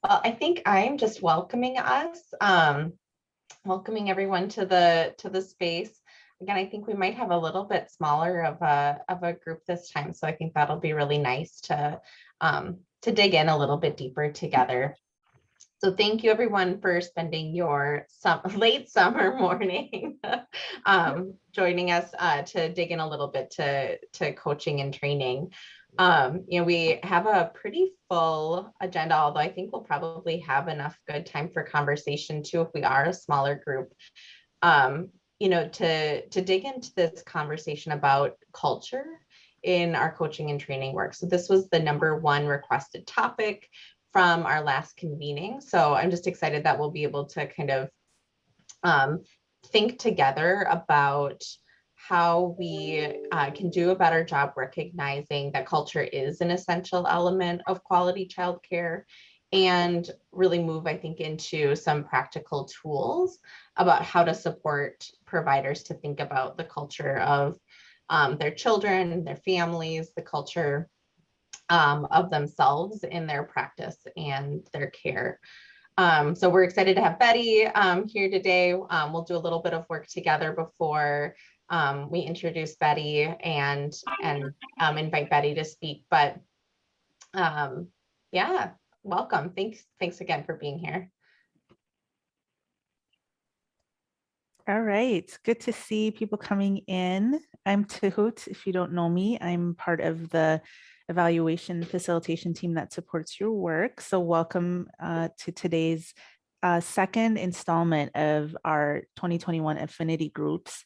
Well, I think I'm just welcoming us, welcoming everyone to the space. Again, I think we might have a little bit smaller of a group this time, so I think that'll be really nice to dig in a little bit deeper together. So thank you everyone for spending your late summer morning joining us to dig in a little bit to coaching and training. We have a pretty full agenda, although I think we'll probably have enough good time for conversation too if we are a smaller group. To dig into this conversation about culture in our coaching and training work. So this was the #1 requested topic from our last convening. So I'm just excited that we'll be able to kind of think together about how we can do a better job recognizing that culture is an essential element of quality childcare, and really move, I think, into some practical tools about how to support providers to think about the culture of their children, their families, the culture of themselves in their practice and their care. So we're excited to have Betty here today. We'll do a little bit of work together before we introduce Betty and invite Betty to speak. But yeah, welcome. Thanks again for being here. All right, good to see people coming in. I'm Tehut. If you don't know me, I'm part of the evaluation facilitation team that supports your work. So welcome to today's second installment of our 2021 Affinity groups.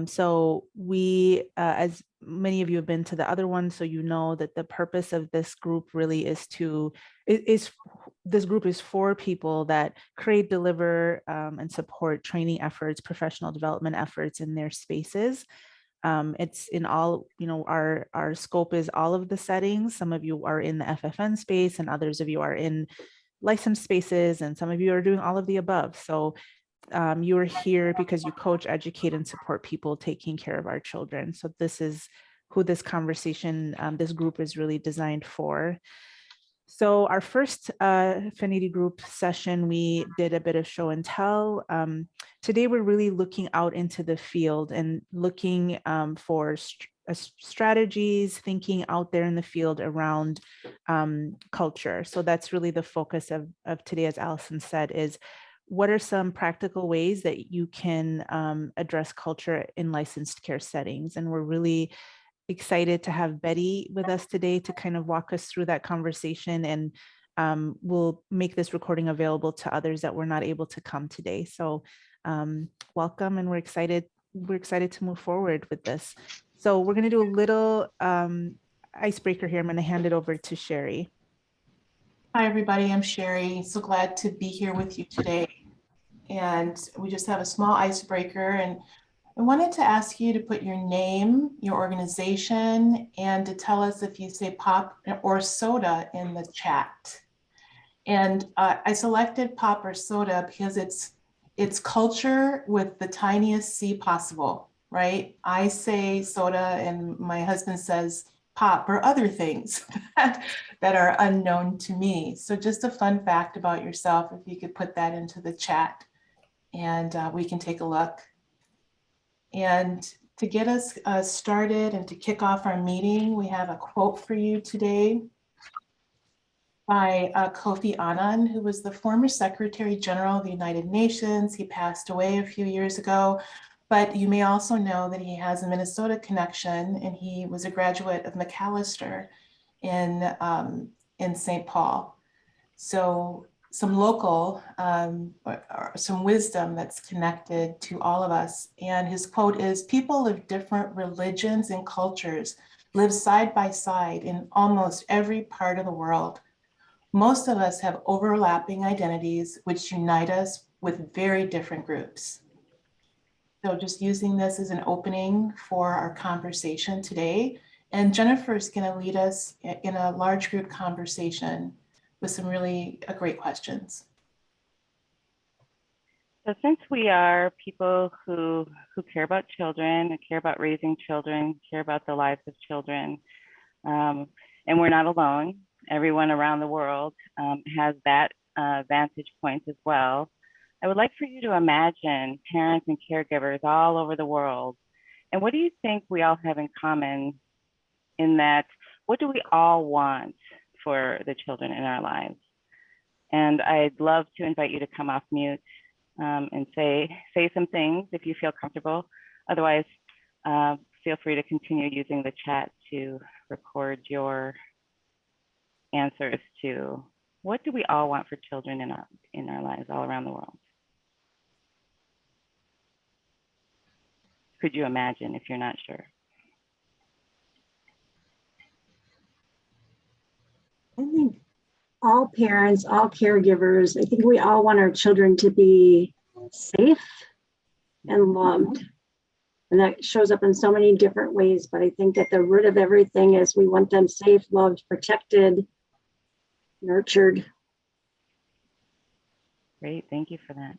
So we, as many of you have been to the other one, so you know that the purpose of this group really is this group is for people that create, deliver, and support training efforts, professional development efforts in their spaces. It's in all, our scope is all of the settings. Some of you are in the FFN space and others of you are in licensed spaces, and some of you are doing all of the above. So you are here because you coach, educate, and support people taking care of our children. So this is who this conversation, this group is really designed for. So our first Affinity group session, we did a bit of show and tell. Today, we're really looking out into the field and looking for strategies, thinking out there in the field around culture. So that's really the focus of today, as Allison said, is what are some practical ways that you can address culture in licensed care settings? And we're really excited to have Betty with us today to kind of walk us through that conversation, and we'll make this recording available to others that were not able to come today. So welcome, and we're excited to move forward with this. So we're going to do a little icebreaker here. I'm going to hand it over to Sherry. Hi, everybody. I'm Sherry. So glad to be here with you today. And we just have a small icebreaker. And I wanted to ask you to put your name, your organization, and to tell us if you say pop or soda in the chat. And I selected pop or soda because it's culture with the tiniest C possible, right? I say soda and my husband says pop or other things that are unknown to me. So just a fun fact about yourself, if you could put that into the chat, and we can take a look. And to get us started and to kick off our meeting, we have a quote for you today by Kofi Annan, who was the former Secretary General of the United Nations. He passed away a few years ago, but you may also know that he has a Minnesota connection, and he was a graduate of Macalester in St. Paul. So some local, or some wisdom that's connected to all of us. And his quote is, "People of different religions and cultures live side by side in almost every part of the world. Most of us have overlapping identities which unite us with very different groups." So just using this as an opening for our conversation today. And Jennifer is going to lead us in a large group conversation with some really great questions. So since we are people who care about children, and care about raising children, care about the lives of children, and we're not alone, everyone around the world has that vantage point as well. I would like for you to imagine parents and caregivers all over the world. And what do you think we all have in common in that? What do we all want for the children in our lives? And I'd love to invite you to come off mute and say some things if you feel comfortable. Otherwise, feel free to continue using the chat to record your answers to what do we all want for children in our lives all around the world. Could you imagine if you're not sure? I think all parents, all caregivers, I think we all want our children to be safe and loved. And that shows up in so many different ways, but I think at the root of everything is we want them safe, loved, protected, nurtured. Great, thank you for that.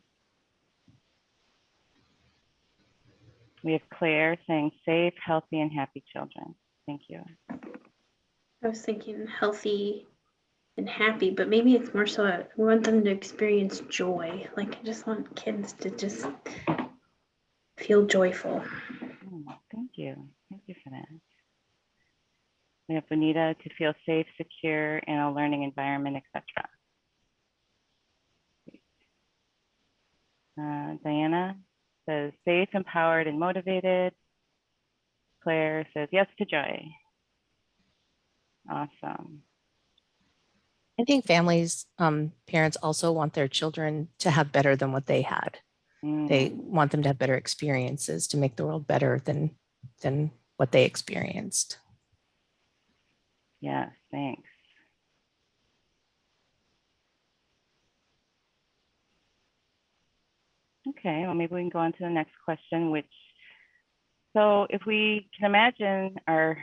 We have Claire saying safe, healthy, and happy children. Thank you. I was thinking healthy and happy, but maybe it's more so we want them to experience joy. Like I just want kids to just feel joyful. Thank you. Thank you for that. We have Bonita to feel safe, secure in a learning environment, etc. Diana says safe, empowered, and motivated. Claire says yes to joy. Awesome. I think families, parents also want their children to have better than what they had. They want them to have better experiences to make the world better than what they experienced. Yes, thanks. Okay, well, maybe we can go on to the next question, so if we can imagine our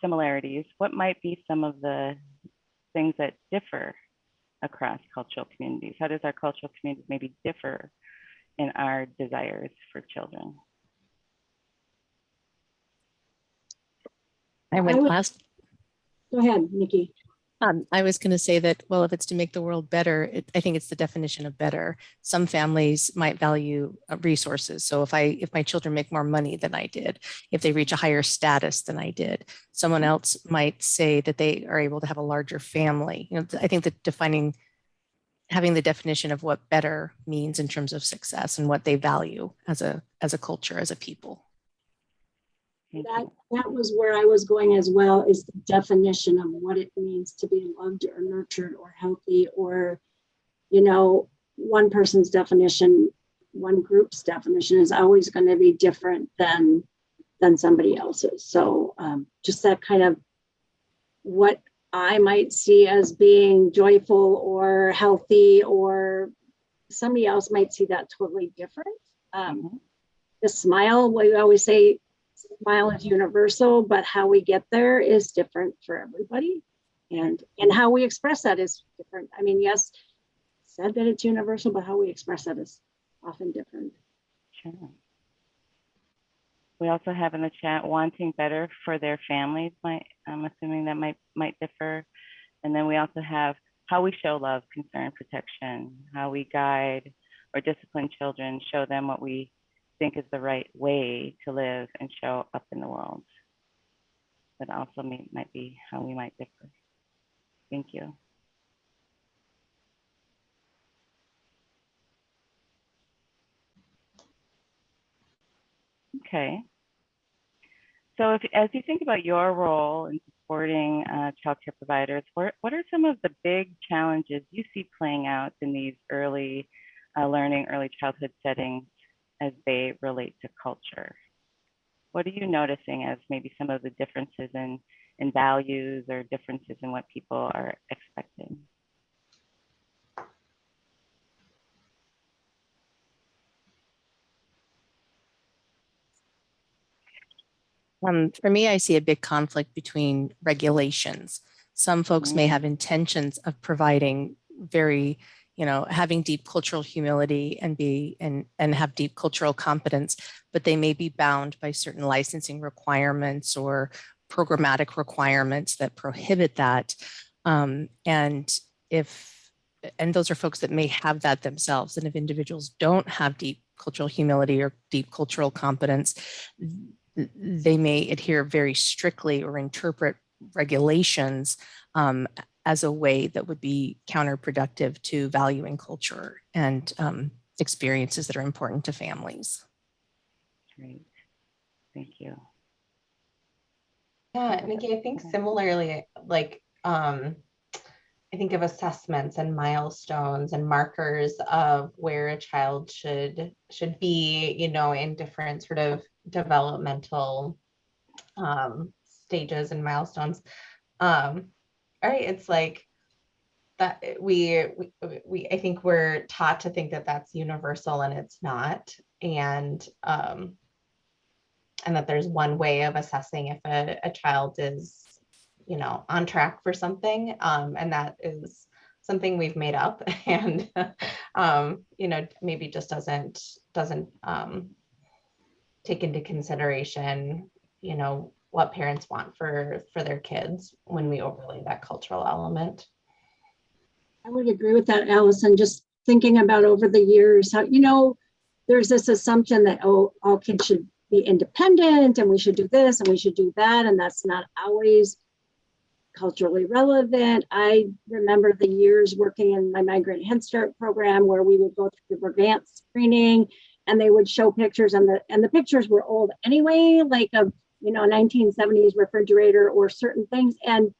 similarities, what might be some of the things that differ across cultural communities? How does our cultural communities maybe differ in our desires for children? Go ahead, Nikki. I was going to say that, well, if it's to make the world better, I think it's the definition of better. Some families might value resources. So if my children make more money than I did, if they reach a higher status than I did, someone else might say that they are able to have a larger family. I think that having the definition of what better means in terms of success and what they value as a culture, as a people. That was where I was going as well, is the definition of what it means to be loved or nurtured or healthy, or, one person's definition, one group's definition is always going to be different than somebody else's. So just that kind of what I might see as being joyful or healthy, or somebody else might see that totally different. The smile, we always say, smile is universal, but how we get there is different for everybody, and how we express that is different. I mean, yes, said that it's universal, but how we express that is often different. Sure. We also have in the chat wanting better for their families. I'm assuming that might differ. And then we also have how we show love, concern, protection, how we guide or discipline children, show them what we think is the right way to live and show up in the world. That also might be how we might differ. Thank you. Okay. So as you think about your role in supporting childcare providers, what are some of the big challenges you see playing out in these early learning, early childhood settings as they relate to culture? What are you noticing as maybe some of the differences in values or differences in what people are expecting? For me, I see a big conflict between regulations. Some folks may have intentions of providing very, having deep cultural humility and have deep cultural competence, but they may be bound by certain licensing requirements or programmatic requirements that prohibit that. And those are folks that may have that themselves. And if individuals don't have deep cultural humility or deep cultural competence, they may adhere very strictly or interpret regulations as a way that would be counterproductive to valuing culture and experiences that are important to families. Great, thank you. Yeah, Nikki, I think similarly, like I think of assessments and milestones and markers of where a child should be, you know, in different sort of developmental stages and milestones. All right, it's like that we I think we're taught to think that that's universal, and it's not, and that there's one way of assessing if a child is, you know, on track for something, and that is something we've made up, and you know, maybe just doesn't take into consideration, you know, what parents want for their kids when we overlay that cultural element. I would agree with that, Allison. Just thinking about over the years, how, you know, there's this assumption that, oh, all kids should be independent and we should do this and we should do that. And that's not always culturally relevant. I remember the years working in my Migrant Head Start program where we would go through the advanced screening and they would show pictures, and the pictures were old anyway, like a, you know, 1970s refrigerator or certain things. And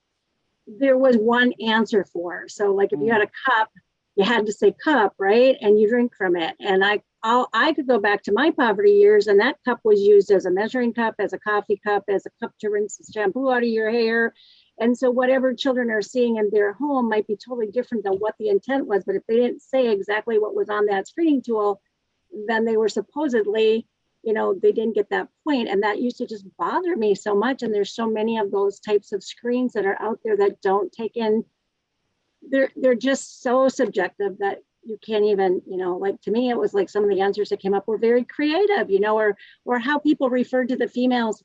there was one answer for it. So like if you had a cup, you had to say cup, right? And you drink from it. And I could go back to my poverty years, and that cup was used as a measuring cup, as a coffee cup, as a cup to rinse the shampoo out of your hair. And so whatever children are seeing in their home might be totally different than what the intent was. But if they didn't say exactly what was on that screening tool, then they were supposedly, you know, they didn't get that point. And that used to just bother me so much. And there's so many of those types of screens that are out there that don't take in, they're just so subjective that you can't even, you know, like to me, it was like some of the answers that came up were very creative, you know, or how people referred to the females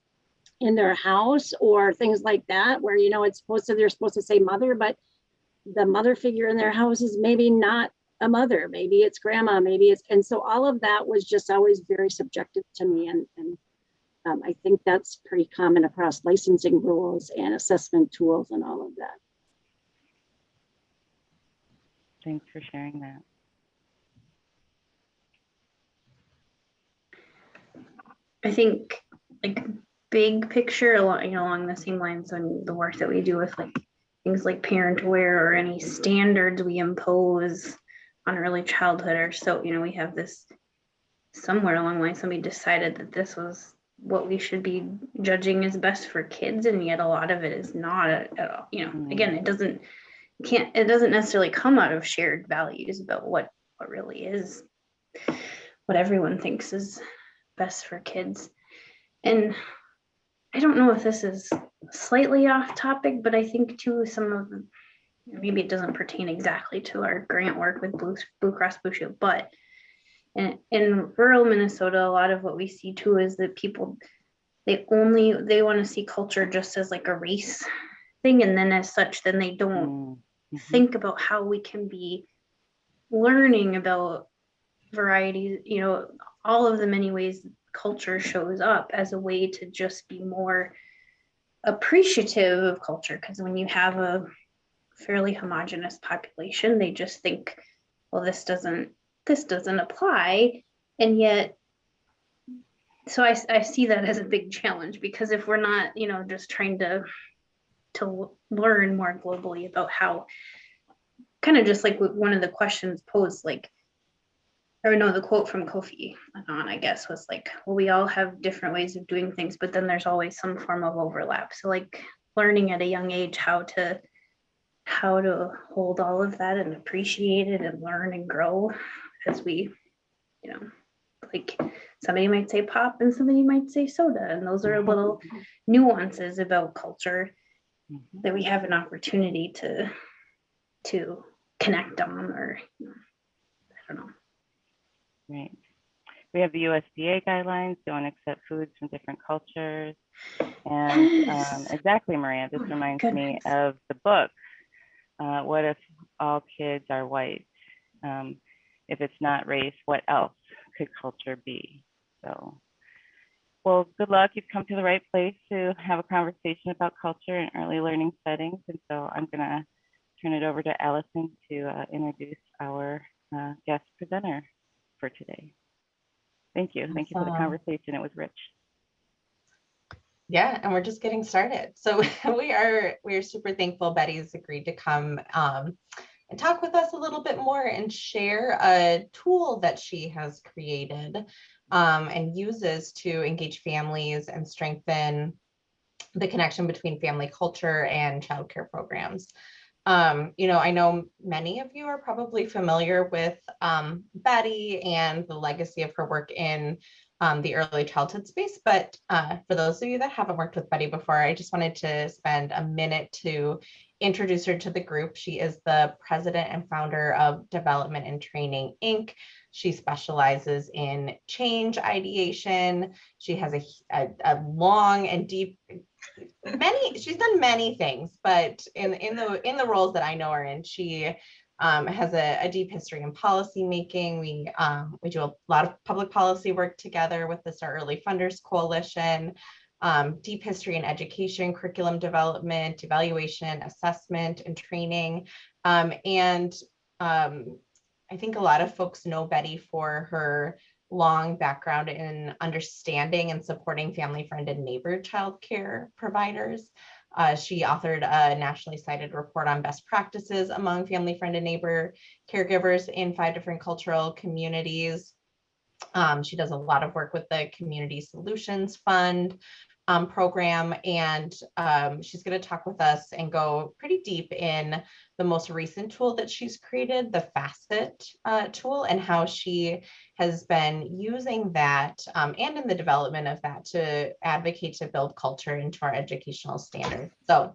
in their house or things like that, where, you know, they're supposed to say mother, but the mother figure in their house is maybe not a mother, maybe it's grandma, maybe it's, and so all of that was just always very subjective to me. And I think that's pretty common across licensing rules and assessment tools and all of that. Thanks for sharing that. I think like big picture along the same lines on the work that we do with like things like parent aware or any standards we impose on early childhood, or so, you know, we have this somewhere along the line somebody decided that this was what we should be judging as best for kids, and yet a lot of it is not at all. You know, again, it doesn't necessarily come out of shared values about what really is what everyone thinks is best for kids. And I don't know if this is slightly off topic, but I think too some of the, maybe it doesn't pertain exactly to our grant work with Blue Cross Blue Shield, but in rural Minnesota, a lot of what we see too is that people, they want to see culture just as like a race thing, and then as such, then they don't think about how we can be learning about varieties, you know, all of the many ways culture shows up as a way to just be more appreciative of culture. Because when you have a fairly homogenous population, they just think, well, this doesn't apply. And yet, so I see that as a big challenge, because if we're not, you know, just trying to learn more globally about how, kind of just like one of the questions posed, like, or no, the quote from Kofi Annan, I guess, was like, well, we all have different ways of doing things, but then there's always some form of overlap. So like learning at a young age how to hold all of that and appreciate it and learn and grow as we, you know, like somebody might say pop and somebody might say soda. And those are little nuances about culture that we have an opportunity to connect on, or, you know, I don't know. Right. We have the USDA guidelines, don't accept foods from different cultures. And exactly, Maria, this reminds me of the book What if all kids are white? If it's not race, what else could culture be? So, well, good luck. You've come to the right place to have a conversation about culture in early learning settings. And so I'm going to turn it over to Allison to introduce our guest presenter for today. Thank you. Thank you for the conversation. It was rich. Yeah, and we're just getting started. So we are super thankful Betty's agreed to come and talk with us a little bit more and share a tool that she has created and uses to engage families and strengthen the connection between family culture and childcare programs. I know many of you are probably familiar with Betty and the legacy of her work in the early childhood space, but for those of you that haven't worked with Betty before, I just wanted to spend a minute to introduce her to the group. She is the president and founder of Development and Training, Inc. She specializes in change ideation. She has a long and deep she's done many things, but in the roles that I know her in, she has a deep history in policy making. We do a lot of public policy work together with the Start Early Funders Coalition, deep history in education, curriculum development, evaluation, assessment, and training. I think a lot of folks know Betty for her long background in understanding and supporting family, friend, and neighbor childcare providers. She authored a nationally cited report on best practices among family, friend, and neighbor caregivers in 5 different cultural communities. She does a lot of work with the Community Solutions Fund program, and she's going to talk with us and go pretty deep in the most recent tool that she's created, the FaCET tool, and how she has been using that and in the development of that to advocate to build culture into our educational standards. So,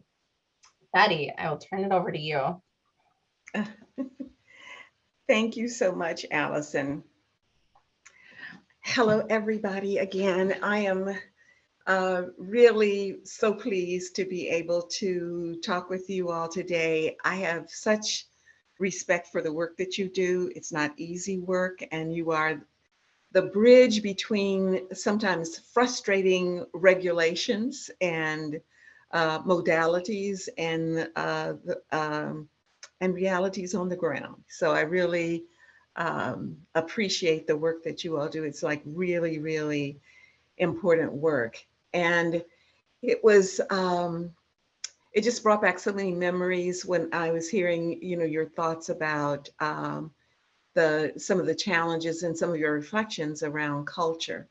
Betty, I will turn it over to you. Thank you so much, Allison. Hello, everybody. Again, I am really so pleased to be able to talk with you all today. I have such respect for the work that you do. It's not easy work, and you are the bridge between sometimes frustrating regulations and modalities and realities on the ground. So I really appreciate the work that you all do. It's like really, really important work. And it was, it just brought back so many memories when I was hearing, your thoughts about some of the challenges and some of your reflections around culture.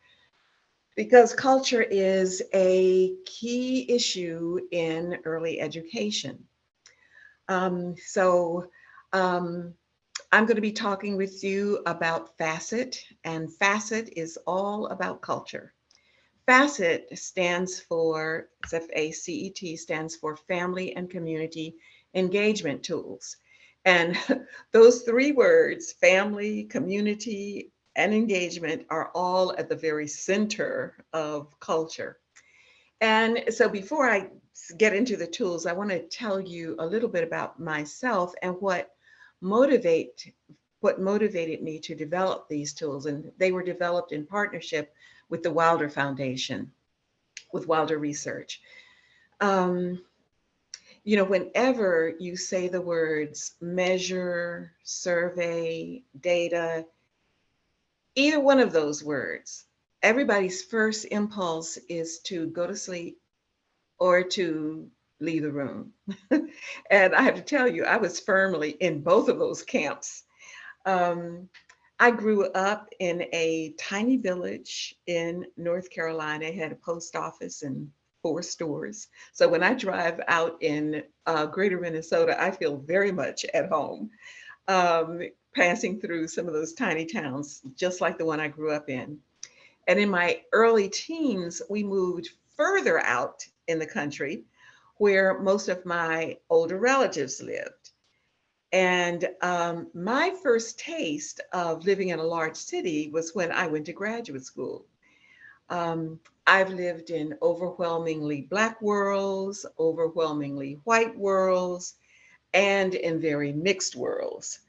Because culture is a key issue in early education. I'm going to be talking with you about FaCET, and FaCET is all about culture. FaCET stands for, FACET stands for Family and Community Engagement Tools. And those 3 words, family, community, and engagement, are all at the very center of culture. And so before I get into the tools, I want to tell you a little bit about myself and what motivated me to develop these tools. And they were developed in partnership with the Wilder Foundation, with Wilder Research. Whenever you say the words measure, survey, data, either one of those words, everybody's first impulse is to go to sleep or to leave the room. And I have to tell you, I was firmly in both of those camps. I grew up in a tiny village in North Carolina. It had a post office and 4 stores. So when I drive out in greater Minnesota, I feel very much at home, passing through some of those tiny towns, just like the one I grew up in. And in my early teens, we moved further out in the country where most of my older relatives lived. And my first taste of living in a large city was when I went to graduate school. I've lived in overwhelmingly Black worlds, overwhelmingly white worlds, and in very mixed worlds.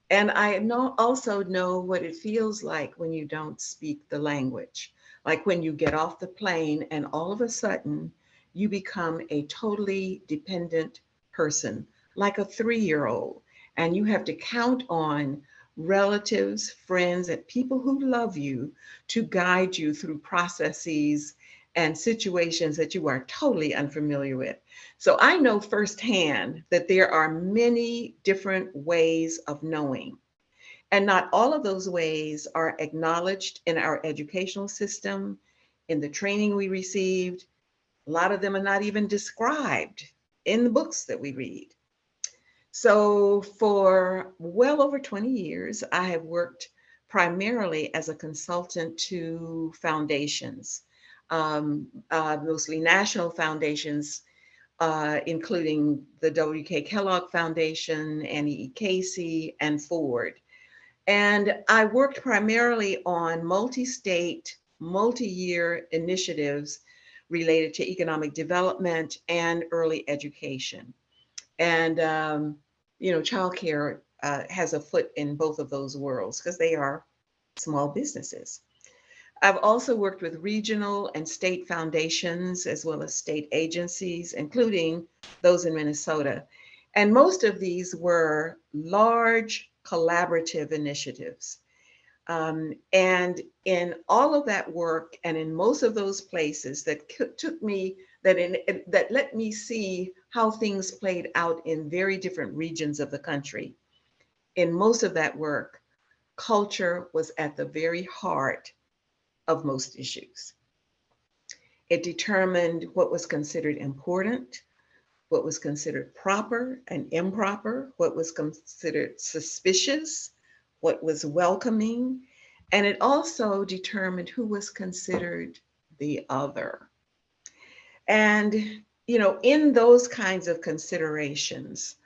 And I also know what it feels like when you don't speak the language, like when you get off the plane and all of a sudden you become a totally dependent person, like a 3-year-old, and you have to count on relatives, friends, and people who love you to guide you through processes and situations that you are totally unfamiliar with. So I know firsthand that there are many different ways of knowing. And not all of those ways are acknowledged in our educational system, in the training we received. A lot of them are not even described in the books that we read. So for well over 20 years, I have worked primarily as a consultant to foundations, mostly national foundations, including the W.K. Kellogg Foundation, Annie E. Casey, and Ford. And I worked primarily on multi-state, multi-year initiatives related to economic development and early education. And, childcare has a foot in both of those worlds because they are small businesses. I've also worked with regional and state foundations as well as state agencies, including those in Minnesota. And most of these were large collaborative initiatives. And in all of that work and in most of those places that took me, that let me see how things played out in very different regions of the country, in most of that work, culture was at the very heart of most issues. It determined what was considered important, what was considered proper and improper, what was considered suspicious, what was welcoming, and it also determined who was considered the other. And, in those kinds of considerations,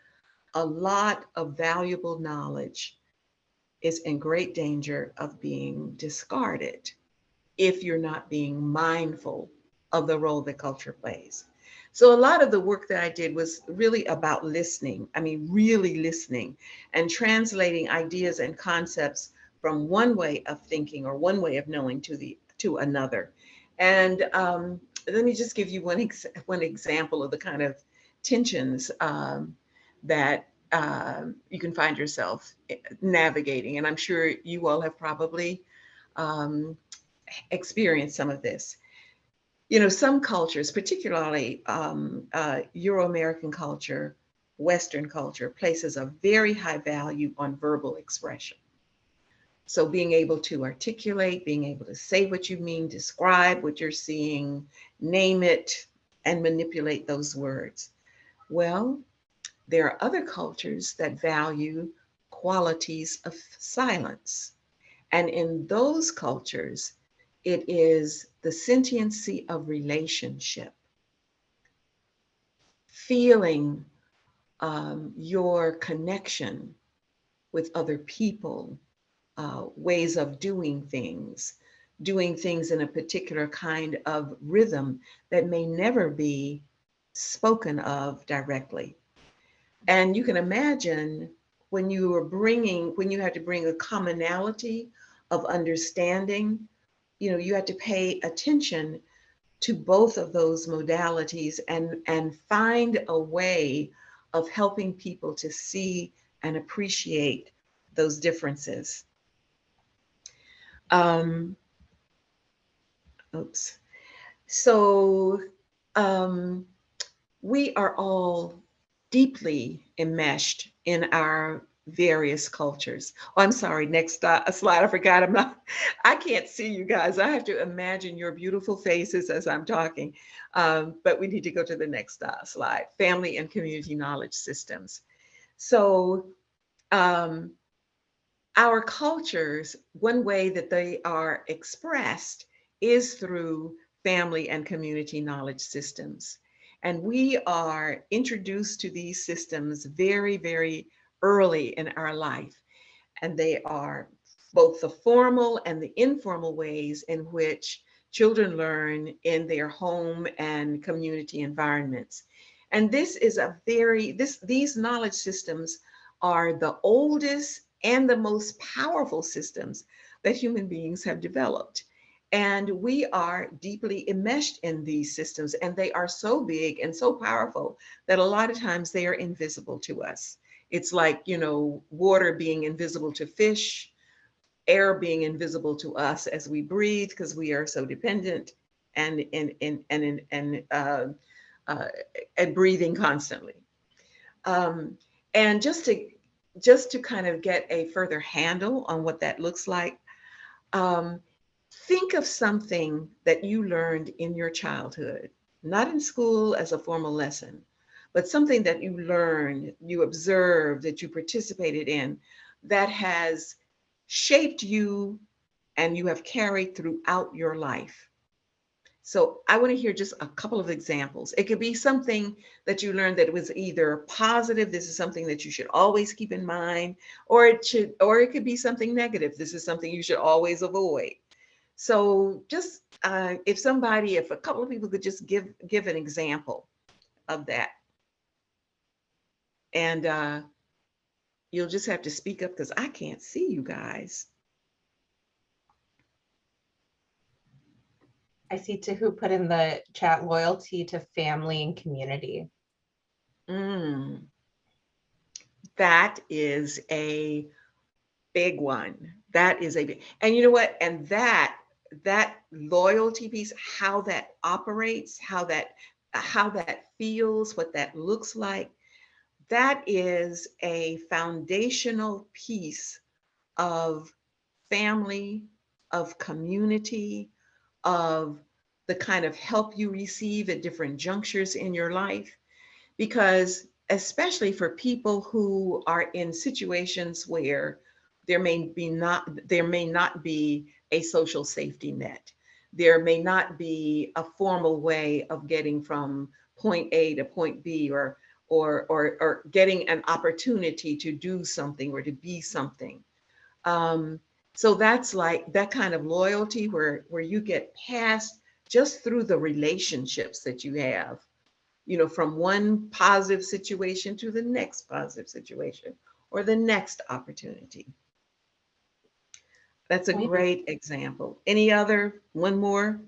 a lot of valuable knowledge is in great danger of being discarded if you're not being mindful of the role that culture plays. So a lot of the work that I did was really about listening. I mean, really listening and translating ideas and concepts from one way of thinking or one way of knowing to another. And let me just give you one example of the kind of tensions that you can find yourself navigating. And I'm sure you all have probably experienced some of this. Some cultures, particularly Euro-American culture, Western culture, places a very high value on verbal expression. So being able to articulate, being able to say what you mean, describe what you're seeing, name it, and manipulate those words. Well, there are other cultures that value qualities of silence. And in those cultures, it is the sentiency of relationship, feeling your connection with other people, ways of doing things in a particular kind of rhythm that may never be spoken of directly. And you can imagine when you had to bring a commonality of understanding, you had to pay attention to both of those modalities and find a way of helping people to see and appreciate those differences. So we are all deeply enmeshed in our various cultures. Oh, I'm sorry, next slide, I forgot. I can't see you guys. I have to imagine your beautiful faces as I'm talking, but we need to go to the next slide, family and community knowledge systems. So our cultures, one way that they are expressed is through family and community knowledge systems. And we are introduced to these systems very, very early in our life. And they are both the formal and the informal ways in which children learn in their home and community environments. And this is these knowledge systems are the oldest and the most powerful systems that human beings have developed. And we are deeply enmeshed in these systems, and they are so big and so powerful that a lot of times they are invisible to us. It's like, water being invisible to fish, air being invisible to us as we breathe, because we are so dependent and breathing constantly. And just to kind of get a further handle on what that looks like, think of something that you learned in your childhood, not in school as a formal lesson, but something that you learned, you observed, that you participated in, that has shaped you and you have carried throughout your life. So I want to hear just a couple of examples. It could be something that you learned that was either positive, this is something that you should always keep in mind, or it could be something negative, this is something you should always avoid. So just if a couple of people could just give an example of that. And you'll just have to speak up because I can't see you guys. I see Tahu put in the chat, loyalty to family and community. That is a big one. That is a big, and you know what? And that loyalty piece, how that operates, how that feels, what that looks like, that is a foundational piece of family, of community, of the kind of help you receive at different junctures in your life. Because especially for people who are in situations where there may not be a social safety net, there may not be a formal way of getting from point A to point B, or getting an opportunity to do something or to be something. So that's like that kind of loyalty where you get past just through the relationships that you have, from one positive situation to the next positive situation or the next opportunity. That's a great example. Any other? One more?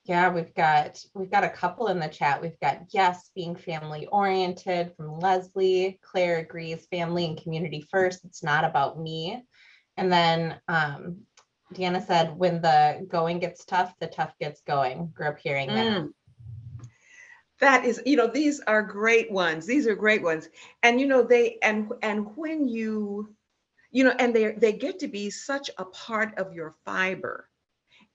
Yeah, we've got a couple in the chat. We've got yes, being family oriented from Leslie. Claire agrees, family and community first. It's not about me. And then Deanna said, when the going gets tough, the tough gets going. Grew up hearing that. That is, these are great ones. These are great ones. And, when and they get to be such a part of your fiber.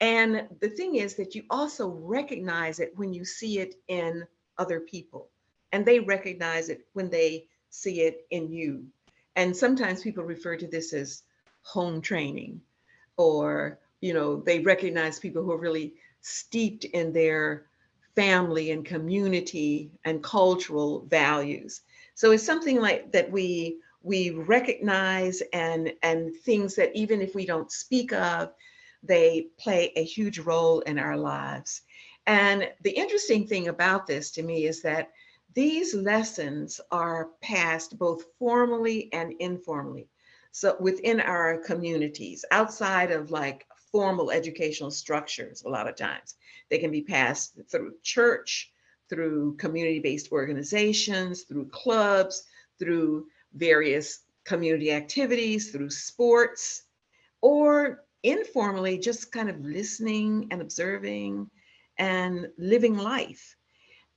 And the thing is that you also recognize it when you see it in other people, and they recognize it when they see it in you. And sometimes people refer to this as home training, or, they recognize people who are really steeped in their family and community and cultural values. So it's something like that we recognize, and things that even if we don't speak of, they play a huge role in our lives. And the interesting thing about this to me is that these lessons are passed both formally and informally. So within our communities, outside of like formal educational structures, a lot of times they can be passed through church, through community-based organizations, through clubs, through various community activities, through sports, or informally, just kind of listening and observing and living life.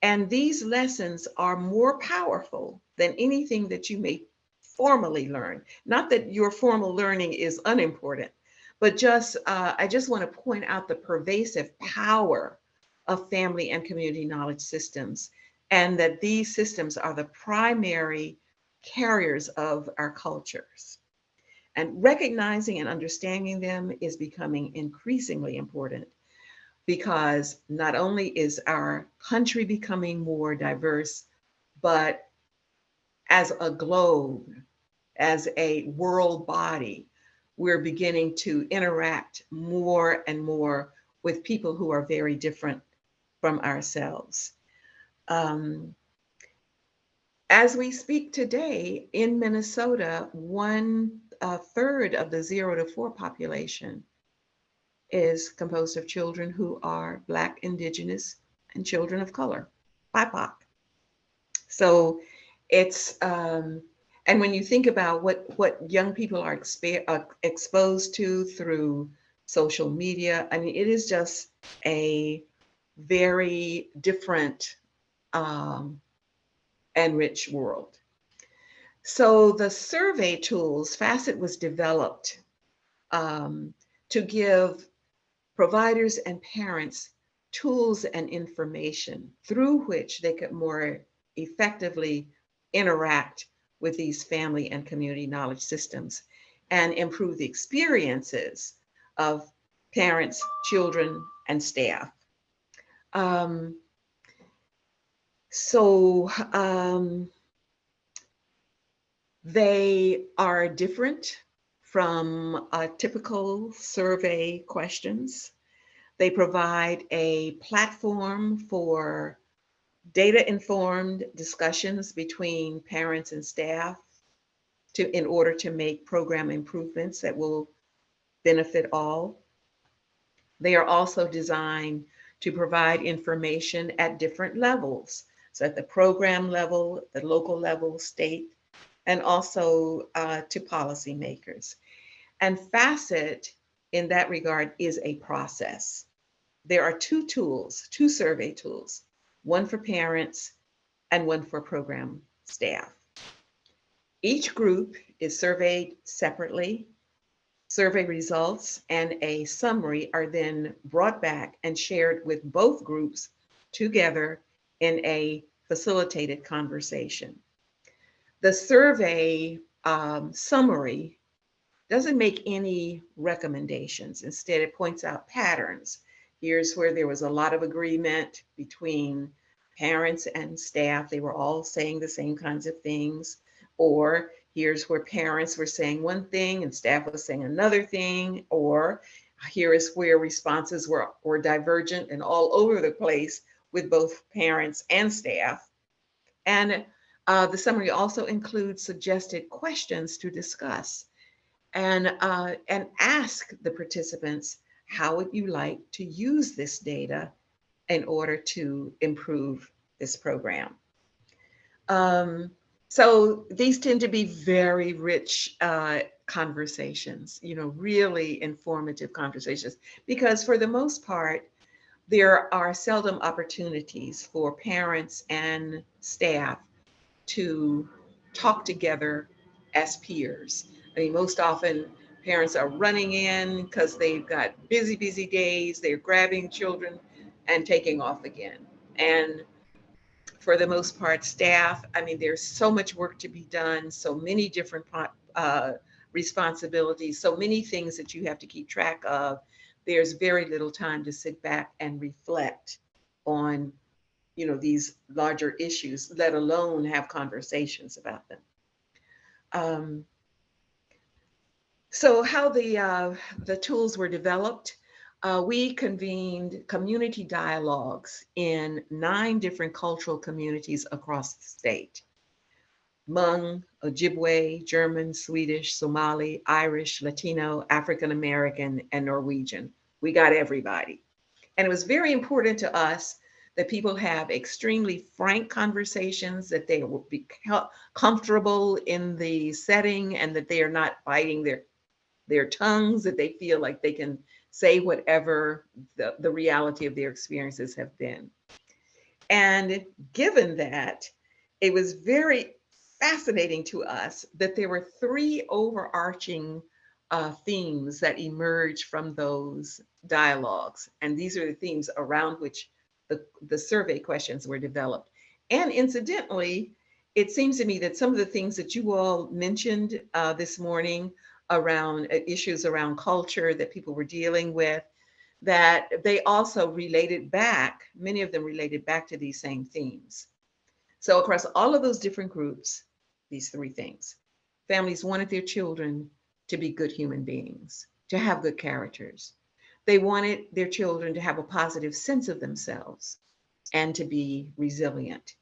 And these lessons are more powerful than anything that you may formally learn. Not that your formal learning is unimportant, but I just want to point out the pervasive power of family and community knowledge systems, and that these systems are the primary carriers of our cultures. And recognizing and understanding them is becoming increasingly important, because not only is our country becoming more diverse, but as a globe, as a world body, we're beginning to interact more and more with people who are very different from ourselves. As we speak today in Minnesota, 1/3 of the 0 to 4 population is composed of children who are Black, Indigenous, and children of color, BIPOC. So it's, and when you think about what young people are exposed to through social media, I mean, it is just a very different and rich world. So the survey tools, FaCET was developed to give providers and parents tools and information through which they could more effectively interact with these family and community knowledge systems and improve the experiences of parents, children, and staff. They are different from typical survey questions. They provide a platform for data-informed discussions between parents and staff in order to make program improvements that will benefit all. They are also designed to provide information at different levels. So at the program level, the local level, state, and also to policymakers. And FaCET, in that regard, is a process. There are two tools, two survey tools, one for parents and one for program staff. Each group is surveyed separately. Survey results and a summary are then brought back and shared with both groups together in a facilitated conversation. The survey summary doesn't make any recommendations. Instead, it points out patterns. Here's where there was a lot of agreement between parents and staff. They were all saying the same kinds of things. Or here's where parents were saying one thing and staff was saying another thing. Or here is where responses were divergent and all over the place with both parents and staff. And the summary also includes suggested questions to discuss and ask the participants, how would you like to use this data in order to improve this program? So these tend to be very rich conversations, really informative conversations, because for the most part, there are seldom opportunities for parents and staff to talk together as peers. I mean, most often parents are running in because they've got busy days, they're grabbing children and taking off again. And for the most part, staff, I mean, there's so much work to be done, so many different responsibilities, so many things that you have to keep track of. There's very little time to sit back and reflect on these larger issues, let alone have conversations about them. So how the tools were developed, we convened community dialogues in 9 different cultural communities across the state. Hmong, Ojibwe, German, Swedish, Somali, Irish, Latino, African American, and Norwegian. We got everybody. And it was very important to us that people have extremely frank conversations, that they will be comfortable in the setting, and that they are not biting their tongues, that they feel like they can say whatever the reality of their experiences have been. And given that, it was very fascinating to us that there were 3 overarching themes that emerged from those dialogues. And these are the themes around which the survey questions were developed. And incidentally, it seems to me that some of the things that you all mentioned this morning around issues around culture that people were dealing with, that they also related back, many of them related back to these same themes. So across all of those different groups, these 3 things: families wanted their children to be good human beings, to have good characters. They wanted their children to have a positive sense of themselves and to be resilient.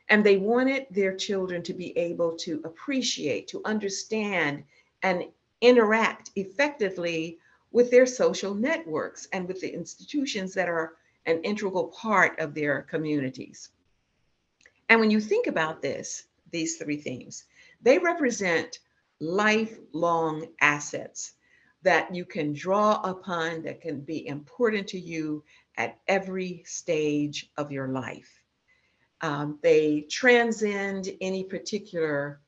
And they wanted their children to be able to appreciate, to understand, and interact effectively with their social networks and with the institutions that are an integral part of their communities. And when you think about this, these three things, they represent lifelong assets that you can draw upon, that can be important to you at every stage of your life. They transcend any particular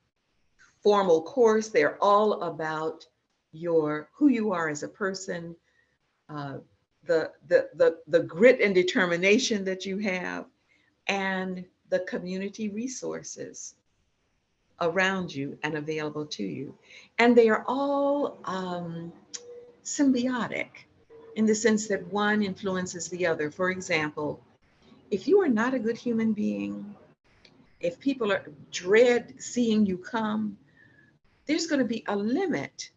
formal course. They're all about who you are as a person, the grit and determination that you have, and the community resources around you and available to you. And they are all symbiotic in the sense that one influences the other. For example, if you are not a good human being, if people dread seeing you come, there's going to be a limit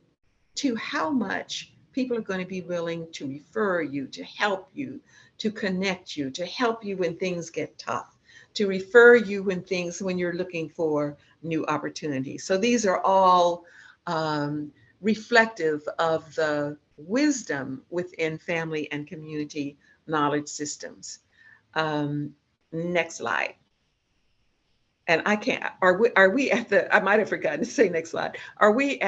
to how much people are going to be willing to refer you, to help you, to connect you, to help you when things get tough, to refer you when you're looking for new opportunities. So these are all reflective of the wisdom within family and community knowledge systems. Next slide. And I can't, are we at the, I might have forgotten to say next slide. Are we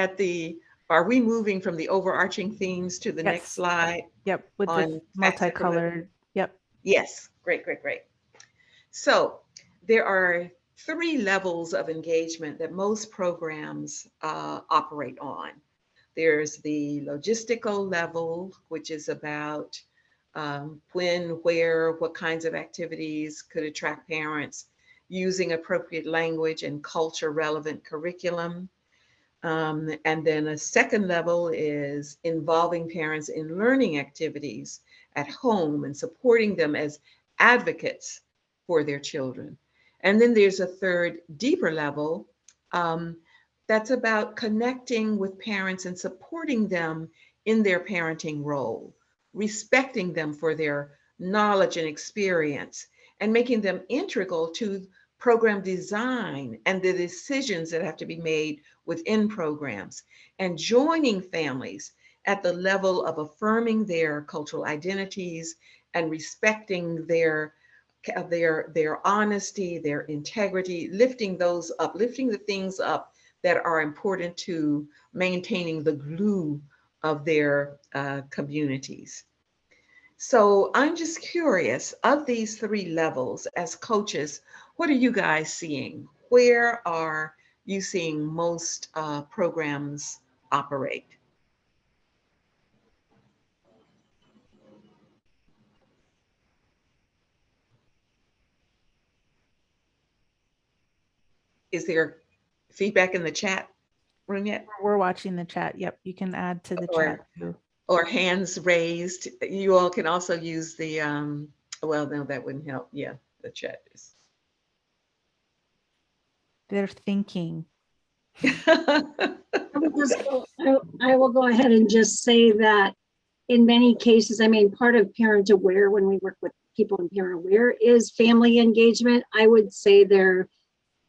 moving from the overarching themes to the Yes. next slide? Yep, with the multicolored. Yep. Yes, great. So there are 3 levels of engagement that most programs operate on. There's the logistical level, which is about when, where, what kinds of activities could attract parents, using appropriate language and culture relevant curriculum. And then a second level is involving parents in learning activities at home and supporting them as advocates for their children. And then there's a third, deeper level that's about connecting with parents and supporting them in their parenting role, respecting them for their knowledge and experience, and making them integral to program design and the decisions that have to be made within programs, and joining families at the level of affirming their cultural identities and respecting their honesty, their integrity, lifting those up, lifting the things up that are important to maintaining the glue of their communities. So I'm just curious, of these 3 levels as coaches, what are you guys seeing? Where are you seeing most programs operate? Is there feedback in the chat room yet? We're watching the chat. Yep, you can add to the chat too. Or hands raised. You all can also use the, well, no, that wouldn't help. Yeah, the chat is. They're thinking. I will go ahead and just say that in many cases, I mean, part of Parent Aware, when we work with people in Parent Aware, is family engagement. I would say they're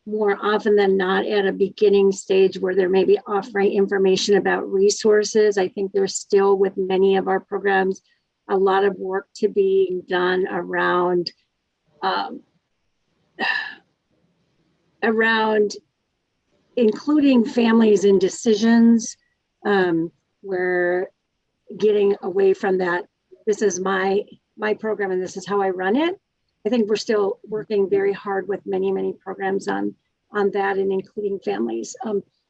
more often than not at a beginning stage where they're maybe offering information about resources. I think there's still, with many of our programs, a lot of work to be done around including families in decisions. We're getting away from that. This is my program and this is how I run it. I think we're still working very hard with many programs on that and including families.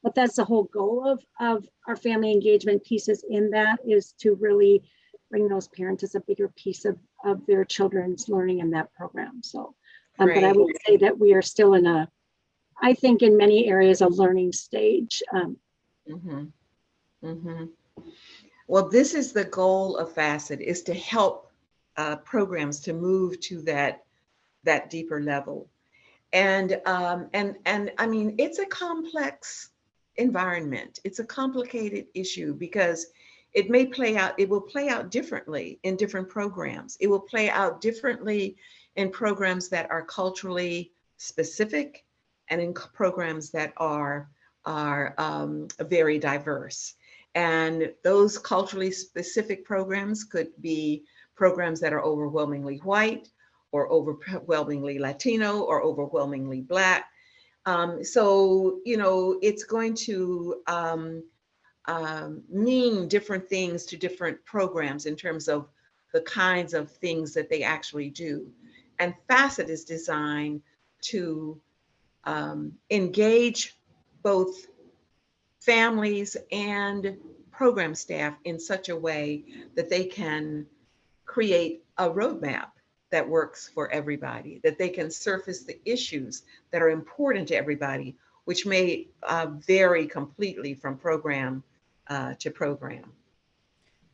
But that's the whole goal of our family engagement pieces in that, is to really bring those parents as a bigger piece of their children's learning in that program. So, but I would say that we are still in I think in many areas, a learning stage. Well, this is the goal of FaCET, is to help programs to move to that deeper level. And I mean, it's a complex environment. It's a complicated issue because it will play out differently in different programs. It will play out differently in programs that are culturally specific and in programs that are very diverse. And those culturally specific programs could be programs that are overwhelmingly white or overwhelmingly Latino or overwhelmingly Black. So, you know, it's going to mean different things to different programs in terms of the kinds of things that they actually do. And FaCET is designed to engage both families and program staff in such a way that they can create a roadmap that works for everybody, that they can surface the issues that are important to everybody, which may vary completely from program to program.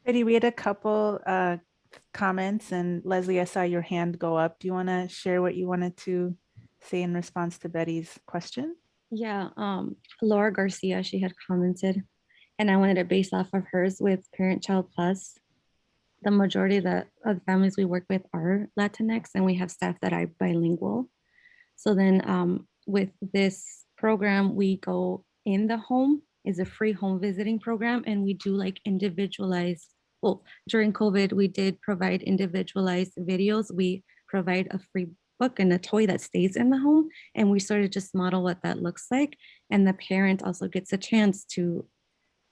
Betty, we had a couple comments, and Leslie, I saw your hand go up. Do you want to share what you wanted to say in response to Betty's question? Yeah, Laura Garcia, she had commented, and I wanted to base off of hers with Parent Child Plus. The majority of the families we work with are Latinx, and we have staff that are bilingual. So then with this program, we go in the home, is a free home visiting program, and we do like individualized, well, during COVID, we did provide individualized videos. We provide a free book and a toy that stays in the home, and we sort of just model what that looks like. And the parent also gets a chance to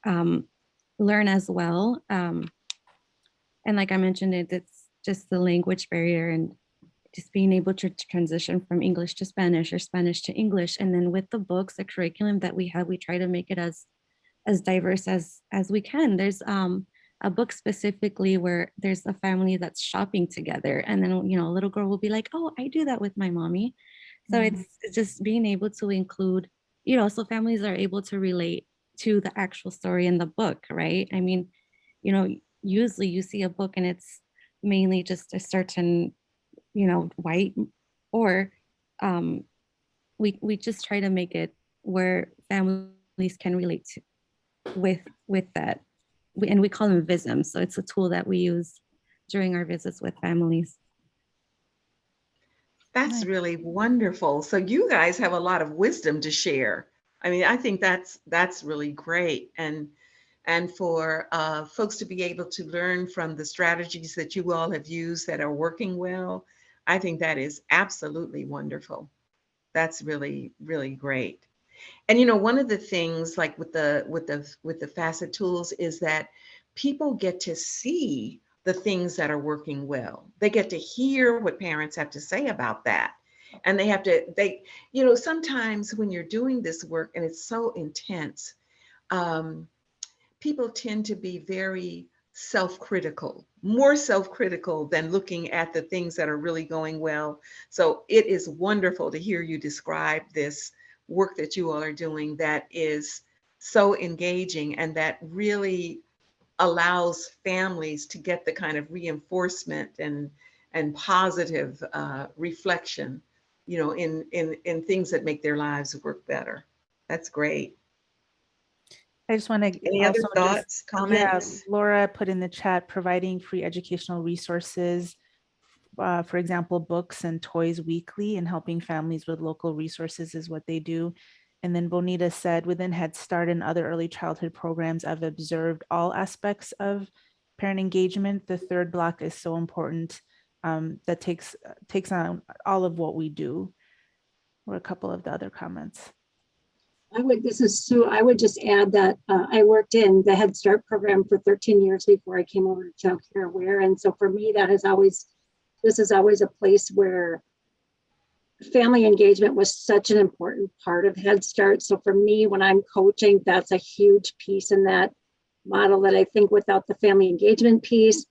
learn as well. And like I mentioned, it's just the language barrier and just being able to transition from English to Spanish or Spanish to English. And then with the books, the curriculum that we have, we try to make it as diverse as we can. There's a book specifically where there's a family that's shopping together. And then, you know, a little girl will be like, oh, I do that with my mommy. So it's just being able to include, you know, so families are able to relate to the actual story in the book, right? I mean, you know, usually you see a book and it's mainly just a certain, you know, white, or we just try to make it where families can relate to, with that. And we call them VISMs. So it's a tool that we use during our visits with families. That's really wonderful. So you guys have a lot of wisdom to share. I mean, I think that's really great. And for folks to be able to learn from the strategies that you all have used that are working well, I think that is absolutely wonderful. That's really, really great. And you know, one of the things like with the FaCET tools is that people get to see the things that are working well. They get to hear what parents have to say about that. And they, you know, sometimes when you're doing this work and it's so intense, people tend to be very self-critical, more self-critical than looking at the things that are really going well. So it is wonderful to hear you describe this work that you all are doing that is so engaging and that really allows families to get the kind of reinforcement and positive reflection, you know, in things that make their lives work better. That's great. I just want to Any other thoughts, comments? Yeah, Laura put in the chat, providing free educational resources, for example, books and toys weekly, and helping families with local resources is what they do. And then Bonita said, within Head Start and other early childhood programs, I've observed all aspects of parent engagement. The third block is so important. That takes on all of what we do. Or a couple of the other comments. This is Sue. I would just add that I worked in the Head Start program for 13 years before I came over to Child Care Aware. And so for me, this is always a place where family engagement was such an important part of Head Start. So for me, when I'm coaching, that's a huge piece in that model that I think without the family engagement piece,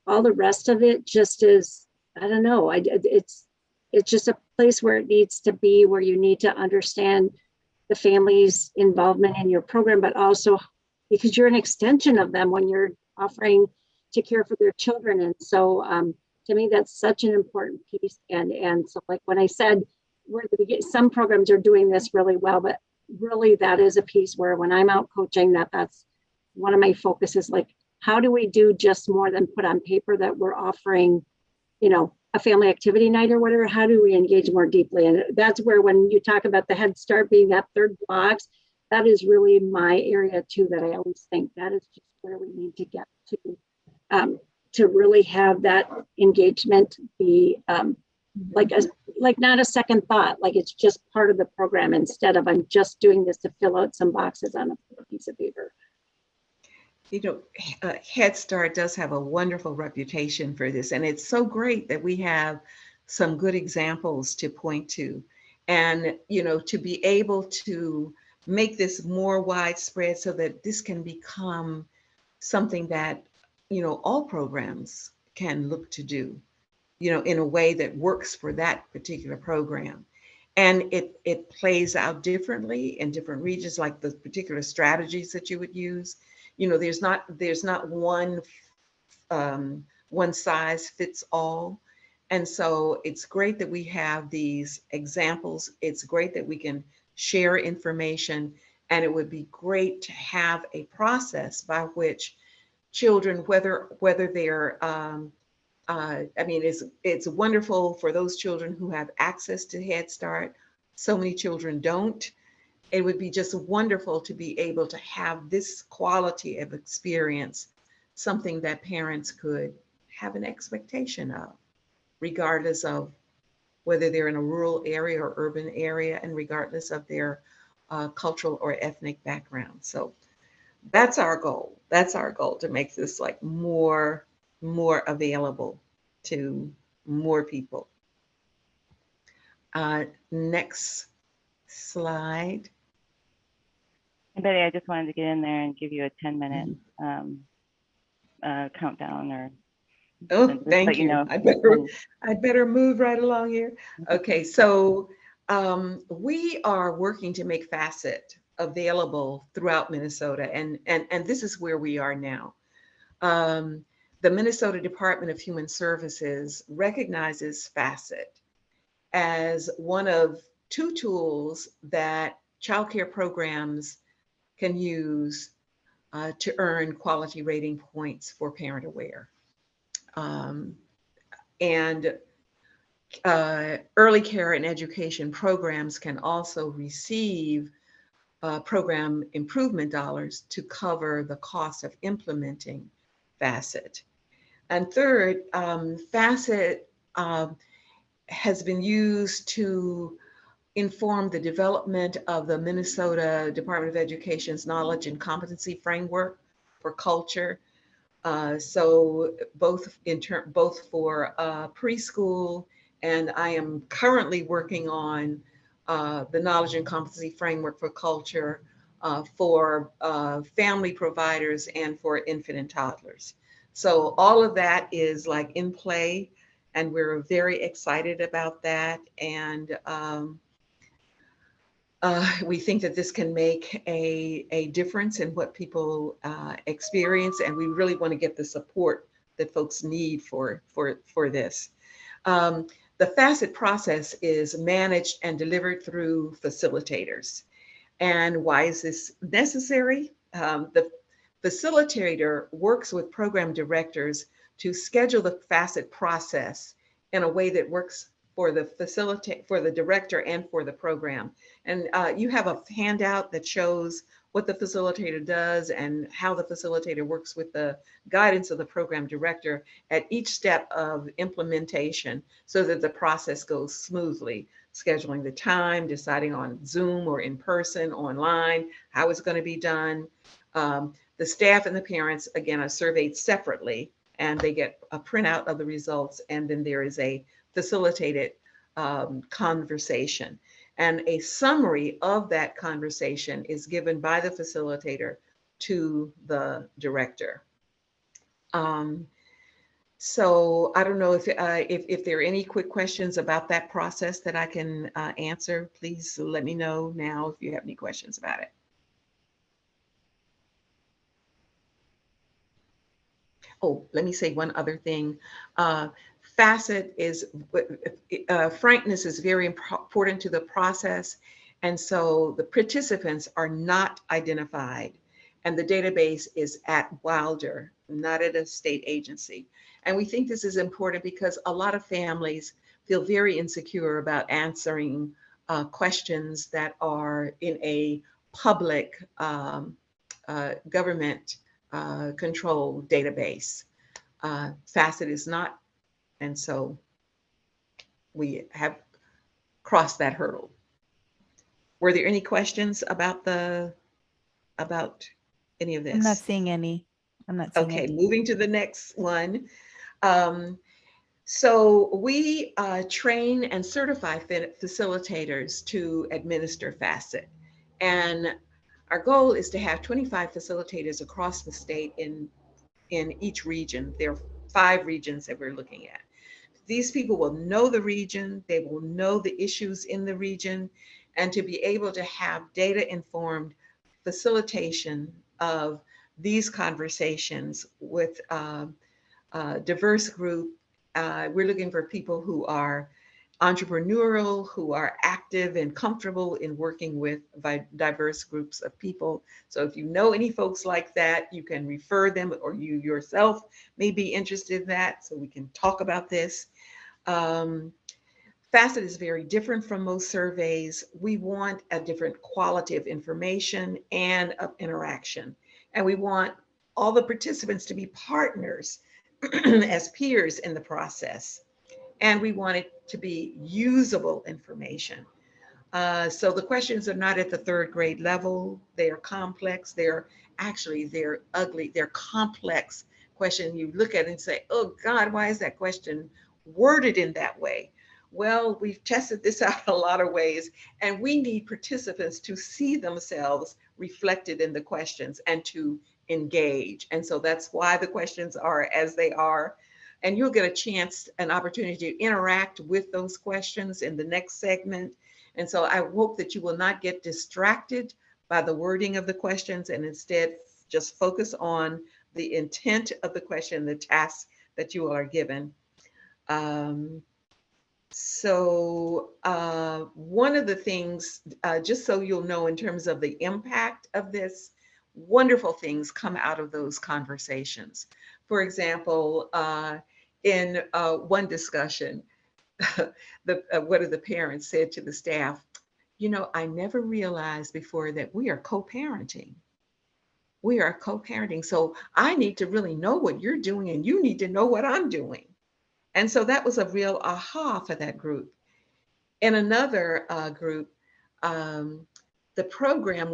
all the rest of it just is, I don't know, it's just a place where it needs to be, where you need to understand the family's involvement in your program, but also because you're an extension of them when you're offering to care for their children. And so to me, that's such an important piece. And so like when I said, some programs are doing this really well, but really that is a piece where when I'm out coaching, that's one of my focuses, like, how do we do just more than put on paper that we're offering, you know, a family activity night or whatever, how do we engage more deeply? And that's where, when you talk about the Head Start being that third box, that is really my area too, that I always think that is just where we need to get to really have that engagement be like not a second thought, like it's just part of the program instead of I'm just doing this to fill out some boxes on a piece of paper. You know, Head Start does have a wonderful reputation for this, and it's so great that we have some good examples to point to, and you know, to be able to make this more widespread so that this can become something that, you know, all programs can look to do, you know, in a way that works for that particular program. And it plays out differently in different regions, like the particular strategies that you would use. You know, there's not one one size fits all. And so it's great that we have these examples. It's great that we can share information, and it would be great to have a process by which children, whether they're I mean, it's wonderful for those children who have access to Head Start. So many children don't. It would be just wonderful to be able to have this quality of experience, something that parents could have an expectation of, regardless of whether they're in a rural area or urban area, and regardless of their cultural or ethnic background. So that's our goal. That's our goal, to make this like more available to more people. Next slide. Betty, I just wanted to get in there and give you a 10-minute countdown, or oh, thank you. know. I better move right along here. Okay, so we are working to make FaCET available throughout Minnesota, and this is where we are now. The Minnesota Department of Human Services recognizes FaCET as one of two tools that child care programs can use to earn quality rating points for Parent Aware. And early care and education programs can also receive program improvement dollars to cover the cost of implementing FaCET. And third, FaCET has been used to inform the development of the Minnesota Department of Education's knowledge and competency framework for culture. So both for preschool, and I am currently working on the knowledge and competency framework for culture for family providers and for infant and toddlers. So all of that is like in play, and we're very excited about that. And we think that this can make a difference in what people experience, and we really want to get the support that folks need for this. The FaCET process is managed and delivered through facilitators. And why is this necessary? The facilitator works with program directors to schedule the FaCET process in a way that works for the director and for the program. And you have a handout that shows what the facilitator does and how the facilitator works with the guidance of the program director at each step of implementation, so that the process goes smoothly. Scheduling the time, deciding on Zoom or in person, online, how it's going to be done. The staff and the parents, again, are surveyed separately, and they get a printout of the results, and then there is a facilitated conversation. And a summary of that conversation is given by the facilitator to the director. So I don't know if there are any quick questions about that process that I can answer. Please let me know now if you have any questions about it. Oh, let me say one other thing. FaCET is, frankness is very important to the process. And so the participants are not identified And the database is at Wilder, not at a state agency. And we think this is important because a lot of families feel very insecure about answering questions that are in a public government controlled database. FaCET is not, and so we have crossed that hurdle. Were there any questions about any of this? I'm not seeing any. I'm not seeing Okay, any. moving to the next one. So we train and certify facilitators to administer FaCET. And our goal is to have 25 facilitators across the state in each region. There are 5 regions that we're looking at. These people will know the region, they will know the issues in the region, and to be able to have data-informed facilitation of these conversations with a diverse group. We're looking for people who are entrepreneurial, who are active and comfortable in working with diverse groups of people. So if you know any folks like that, you can refer them, or you yourself may be interested in that, so we can talk about this. FaCET is very different from most surveys. We want a different quality of information and of interaction. And we want all the participants to be partners as peers in the process. And we want it to be usable information. So the questions are not at the 3rd grade level. They are complex. They're ugly. They're complex questions. You look at it and say, oh God, why is that question worded in that way? Well, we've tested this out a lot of ways, and we need participants to see themselves reflected in the questions and to engage. And so that's why the questions are as they are. And you'll get a chance, an opportunity to interact with those questions in the next segment. And so I hope that you will not get distracted by the wording of the questions, and instead just focus on the intent of the question, the task that you are given. One of the things, just so you'll know in terms of the impact of this, wonderful things come out of those conversations. For example, in one discussion, one of the parents said to the staff, you know, I never realized before that we are co-parenting. We are co-parenting. So I need to really know what you're doing, and you need to know what I'm doing. And so that was a real aha for that group. In another group, the program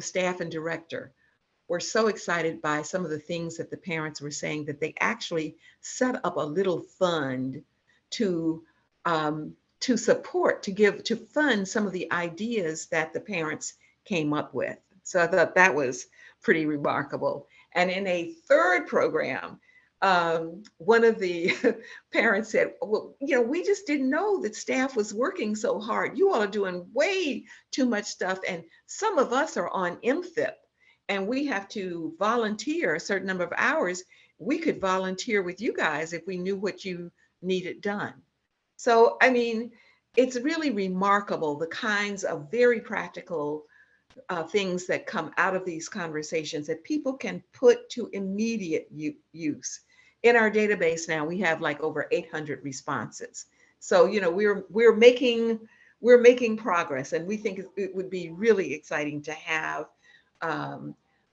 staff and director were so excited by some of the things that the parents were saying that they actually set up a little fund to support, to fund some of the ideas that the parents came up with. So I thought that was pretty remarkable. And in a third program, one of the parents said, well, you know, we just didn't know that staff was working so hard. You all are doing way too much stuff. And some of us are on MFIP, and we have to volunteer a certain number of hours. We could volunteer with you guys if we knew what you needed done. So, I mean, it's really remarkable the kinds of very practical things that come out of these conversations that people can put to immediate use. In our database now, we have like over 800 responses. So, you know, we're making progress, and we think it would be really exciting to have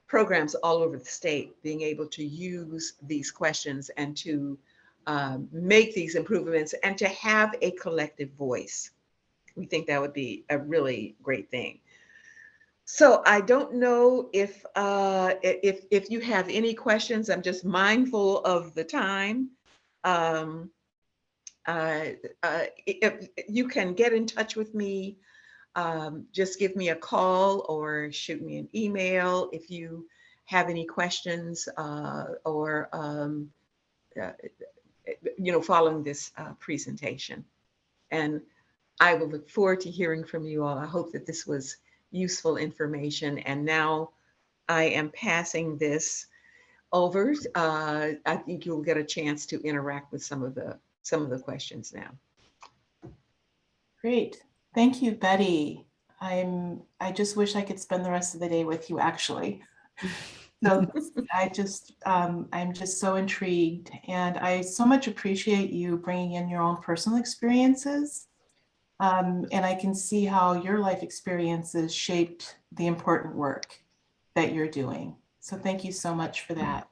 programs all over the state being able to use these questions and to make these improvements and to have a collective voice. We think that would be a really great thing. So I don't know if you have any questions. I'm just mindful of the time. If you can get in touch with me, just give me a call or shoot me an email if you have any questions or you know, following this presentation. And I will look forward to hearing from you all. I hope that this was useful information. And now I am passing this over. I think you'll get a chance to interact with some of the questions now. Great. Thank you, Betty. I just wish I could spend the rest of the day with you, actually. So I'm just so intrigued, and I so much appreciate you bringing in your own personal experiences. And I can see how your life experiences shaped the important work that you're doing. So thank you so much for that.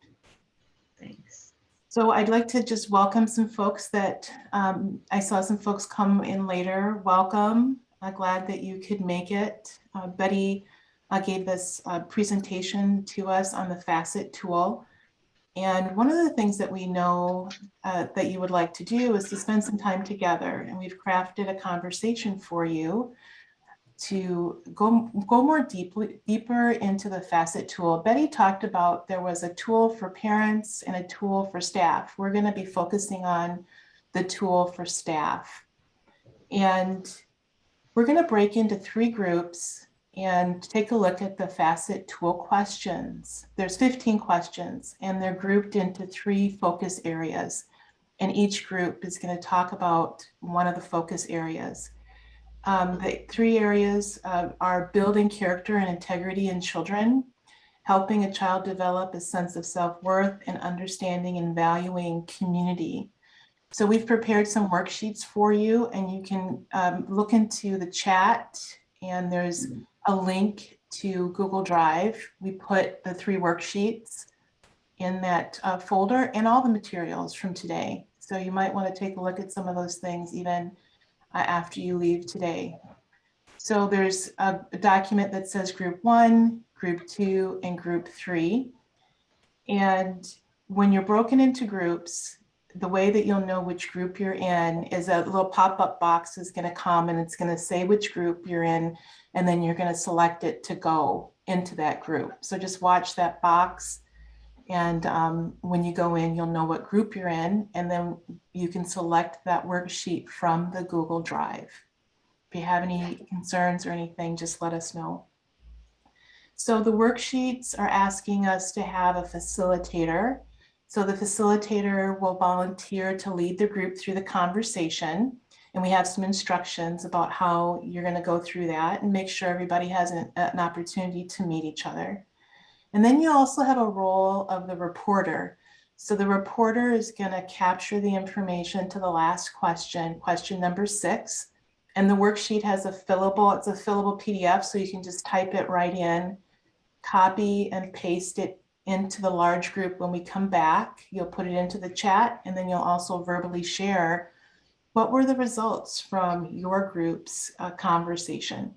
Thanks. So I'd like to just welcome some folks that I saw some folks come in later. Welcome. Glad that you could make it. Betty gave this presentation to us on the FaCET tool. And one of the things that we know that you would like to do is to spend some time together. And we've crafted a conversation for you to go more deeper into the FaCET tool. Betty talked about there was a tool for parents and a tool for staff. We're going to be focusing on the tool for staff. And we're going to break into 3 groups and take a look at the FaCET tool questions. There's 15 questions, and they're grouped into 3 focus areas. And each group is going to talk about one of the focus areas. The 3 areas are building character and integrity in children, helping a child develop a sense of self-worth, and understanding and valuing community. So we've prepared some worksheets for you, and you can look into the chat, and there's a link to Google Drive. We put the 3 worksheets in that folder and all the materials from today. So you might want to take a look at some of those things even after you leave today. So there's a document that says group 1, group 2, and group 3. And when you're broken into groups, the way that you'll know which group you're in is a little pop-up box is going to come, and it's going to say which group you're in, and then you're going to select it to go into that group. So just watch that box, and when you go in, you'll know what group you're in, and then you can select that worksheet from the Google Drive. If you have any concerns or anything, just let us know. So the worksheets are asking us to have a facilitator. So the facilitator will volunteer to lead the group through the conversation. And we have some instructions about how you're going to go through that and make sure everybody has an opportunity to meet each other. And then you also have a role of the reporter. So the reporter is going to capture the information to the last question, question number 6. And the worksheet has it's a fillable PDF, so you can just type it right in, copy and paste it into the large group. When we come back, you'll put it into the chat, and then you'll also verbally share what were the results from your group's conversation.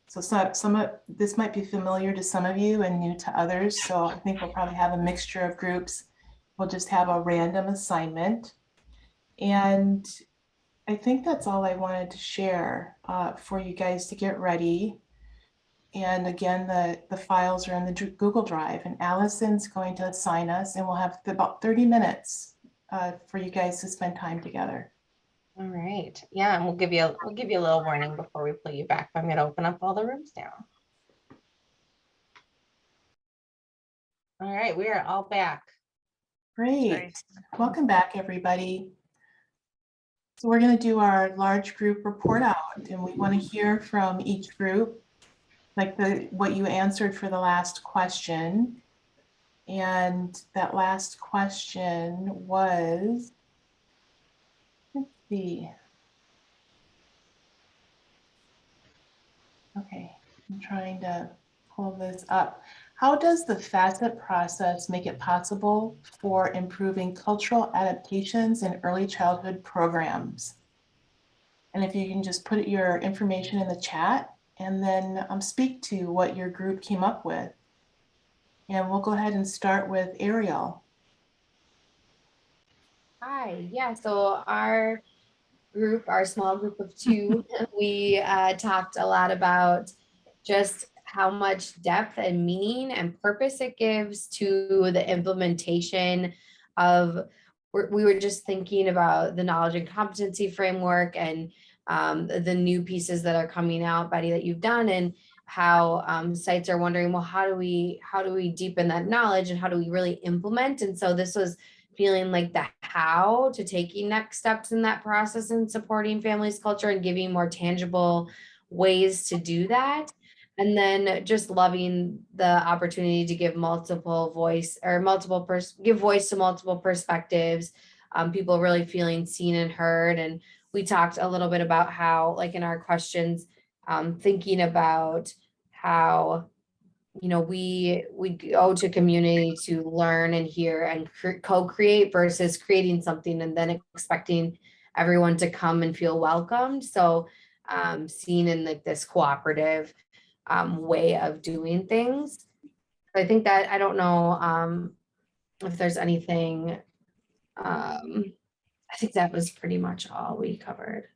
So this might be familiar to some of you and new to others. So I think we'll probably have a mixture of groups. We'll just have a random assignment. And I think that's all I wanted to share for you guys to get ready. And again, the files are in the Google Drive, and Allison's going to assign us, and we'll have about 30 minutes for you guys to spend time together. All right. Yeah, and we'll give you a little warning before we pull you back. I'm going to open up all the rooms now. All right, we are all back. Great. Welcome back, everybody. So we're going to do our large group report out, and we want to hear from each group, like what you answered for the last question. And that last question was, let's see. Okay, I'm trying to pull this up. How does the FaCET process make it possible for improving cultural adaptations in early childhood programs? And if you can just put your information in the chat and then speak to what your group came up with. And we'll go ahead and start with Ariel. Hi, yeah, so our small group of 2, we talked a lot about just how much depth and meaning and purpose it gives to the implementation of, we were just thinking about the knowledge and competency framework and the new pieces that are coming out, Betty, that you've done, and how sites are wondering, well, how do we deepen that knowledge and how do we really implement? And so this was feeling like the how to taking next steps in that process and supporting families' culture and giving more tangible ways to do that. And then just loving the opportunity to give multiple voice or give voice to multiple perspectives, people really feeling seen and heard. And we talked a little bit about how, like in our questions, thinking about how, you know, we go to community to learn and hear and co-create versus creating something and then expecting everyone to come and feel welcomed. So seen in like this cooperative way of doing things. I think that, I don't know if there's anything, I think that was pretty much all we covered.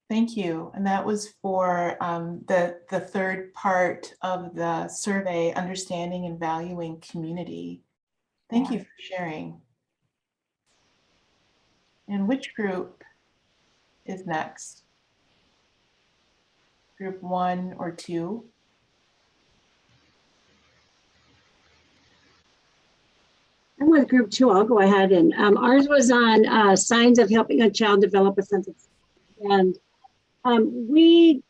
Thank you. And that was for the third part of the survey, understanding and valuing community. Thank you for sharing. And which group is next? Group 1 or 2? I'm with group 2. I'll go ahead. And ours was on signs of helping a child develop a sense of self. And we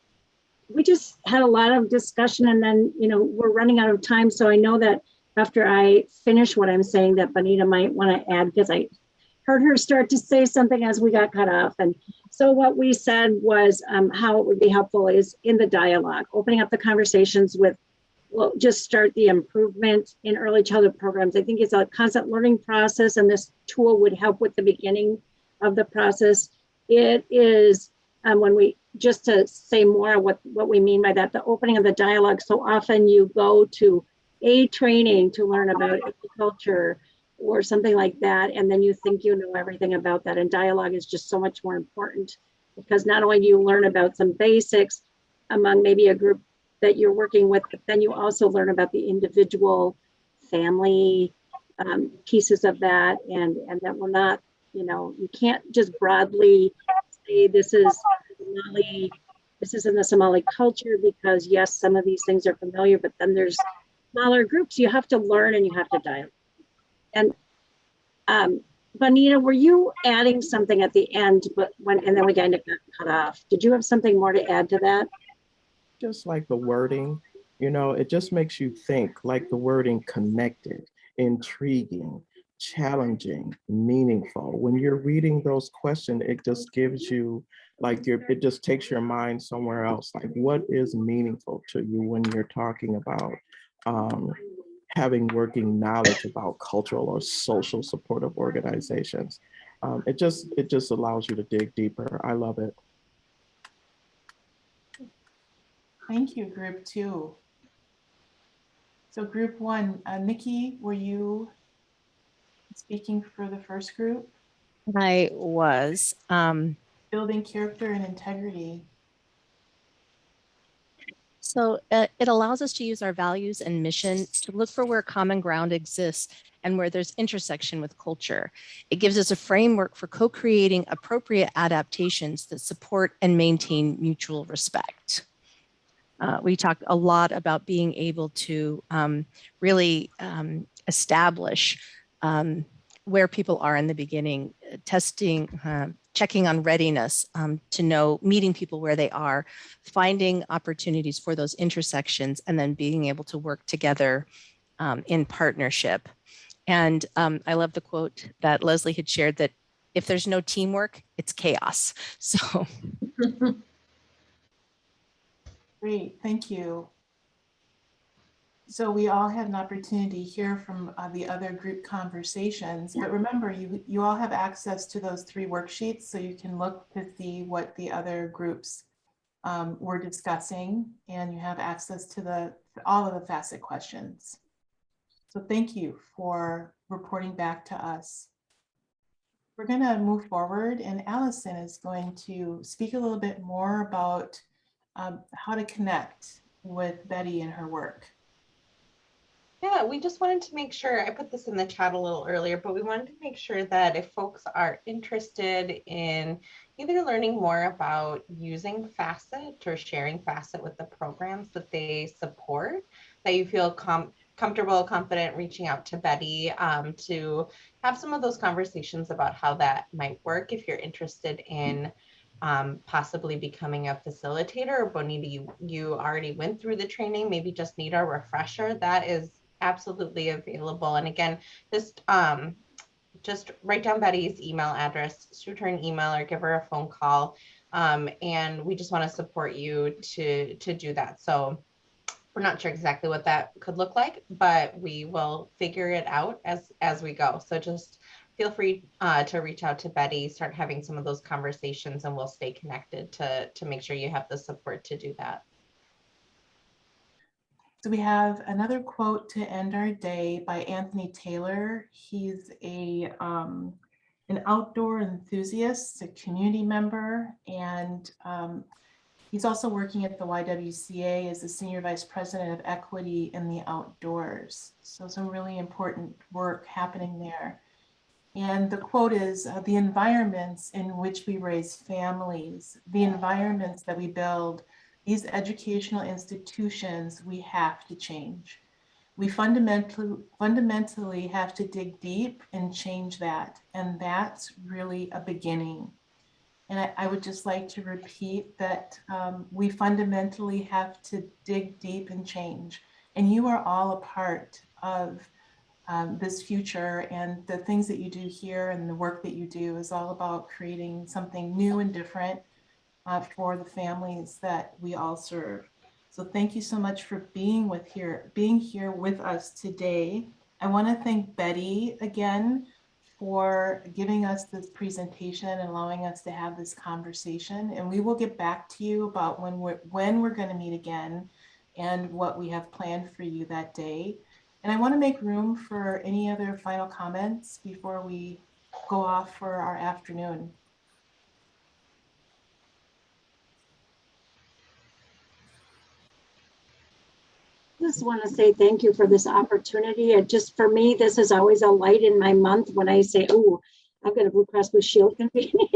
just had a lot of discussion, and then, you know, we're running out of time. So I know that after I finish what I'm saying, that Bonita might want to add, because I heard her start to say something as we got cut off. And so what we said was how it would be helpful is in the dialogue, opening up the conversations with, well, just start the improvement in early childhood programs. I think it's a constant learning process, and this tool would help with the beginning of the process. It is when we, just to say more what we mean by that, the opening of the dialogue. So often you go to a training to learn about agriculture or something like that, and then you think you know everything about that. And dialogue is just so much more important, because not only do you learn about some basics among maybe a group that you're working with, but then you also learn about the individual family pieces of that, and that we're not, you know, you can't just broadly say this is Somali, this is in the Somali culture, because yes, some of these things are familiar, but then there's smaller groups. You have to learn and you have to dialogue. And Bonita, were you adding something at the end, and then we kind of got cut off? Did you have something more to add to that? Just like the wording, you know, it just makes you think, like the wording connected, intriguing, challenging, meaningful. When you're reading those questions, it just gives you like it just takes your mind somewhere else. Like, what is meaningful to you when you're talking about having working knowledge about cultural or social supportive organizations? It just allows you to dig deeper. I love it. Thank you, group 2. So group 1, Nikki, were you speaking for the first group? I was. Building character and integrity. So it allows us to use our values and mission to look for where common ground exists and where there's intersection with culture. It gives us a framework for co-creating appropriate adaptations that support and maintain mutual respect. We talked a lot about being able to really establish where people are in the beginning, testing, checking on readiness to know, meeting people where they are, finding opportunities for those intersections, and then being able to work together in partnership. And I love the quote that Leslie had shared, that if there's no teamwork, it's chaos. So. Great, thank you. So we all had an opportunity to hear from the other group conversations, but remember, you all have access to those 3 worksheets, so you can look to see what the other groups were discussing, and you have access to all of the FaCET questions. So thank you for reporting back to us. We're going to move forward, and Allison is going to speak a little bit more about how to connect with Betty and her work. Yeah, we just wanted to make sure, I put this in the chat a little earlier, but we wanted to make sure that if folks are interested in either learning more about using FaCET or sharing FaCET with the programs that they support, that you feel comfortable, confident reaching out to Betty to have some of those conversations about how that might work if you're interested in possibly becoming a facilitator, or Bonita, you already went through the training, maybe just need a refresher, that is absolutely available. And again, just write down Betty's email address, shoot her an email or give her a phone call. And we just want to support you to do that. So we're not sure exactly what that could look like, but we will figure it out as we go. So just feel free to reach out to Betty, start having some of those conversations, and we'll stay connected to make sure you have the support to do that. So we have another quote to end our day by Anthony Taylor. He's an outdoor enthusiast, a community member, and he's also working at the YWCA as the Senior Vice President of Equity in the Outdoors. So some really important work happening there. And the quote is, the environments in which we raise families, the environments that we build, these educational institutions, we have to change. We fundamentally have to dig deep and change that. And that's really a beginning. And I would just like to repeat that we fundamentally have to dig deep and change. And you are all a part of this future, and the things that you do here and the work that you do is all about creating something new and different for the families that we all serve. So thank you so much for being here with us today. I want to thank Betty again for giving us this presentation and allowing us to have this conversation. And we will get back to you about when we're going to meet again and what we have planned for you that day. And I want to make room for any other final comments before we go off for our afternoon. Just want to say thank you for this opportunity. And just for me, this is always a light in my month when I say, oh, I've got a Blue Cross Blue Shield convening,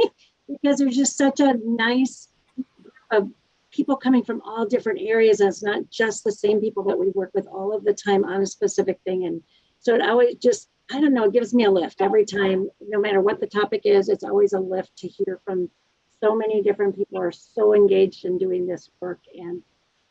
because there's just such a nice group of people coming from all different areas. And it's not just the same people that we work with all of the time on a specific thing. And so it always just, I don't know, it gives me a lift every time, no matter what the topic is. It's always a lift to hear from so many different people who are so engaged in doing this work,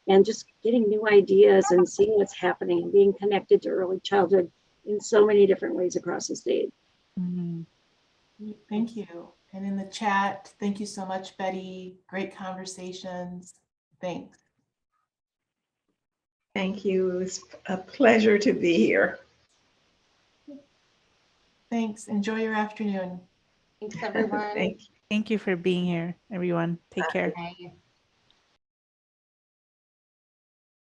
and just getting new ideas and seeing what's happening and being connected to early childhood in so many different ways across the state. Mm-hmm. Thank you. And in the chat, thank you so much, Betty. Great conversations. Thanks. Thank you. It was a pleasure to be here. Thanks. Enjoy your afternoon. Thanks, everyone. Thank you for being here, everyone. Take care. Bye.